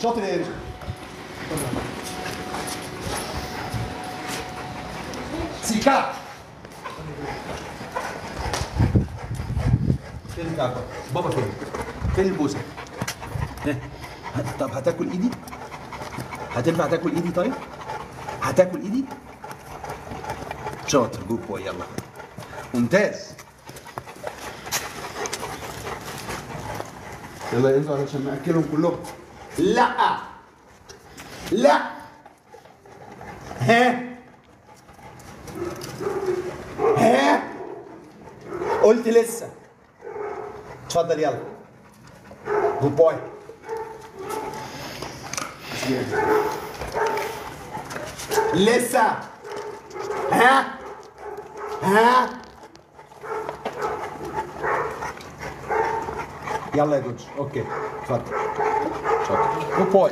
شاطر يا انجي. سيكا. فين الكعكة؟ بابا فين؟ فين البوسة؟ طب هتاكل ايدي؟ هتنفع تاكل ايدي طيب؟ هتاكل ايدي؟ شاطر جود بوي يلا. ممتاز. يلا يا انزو علشان ناكلهم كلهم. لا لا. ها ها قلت لسه. اتفضل يلا. جود بوي. لسه. ها ها يلا يا جوج. اوكي اتفضل. شاطر جود بوي.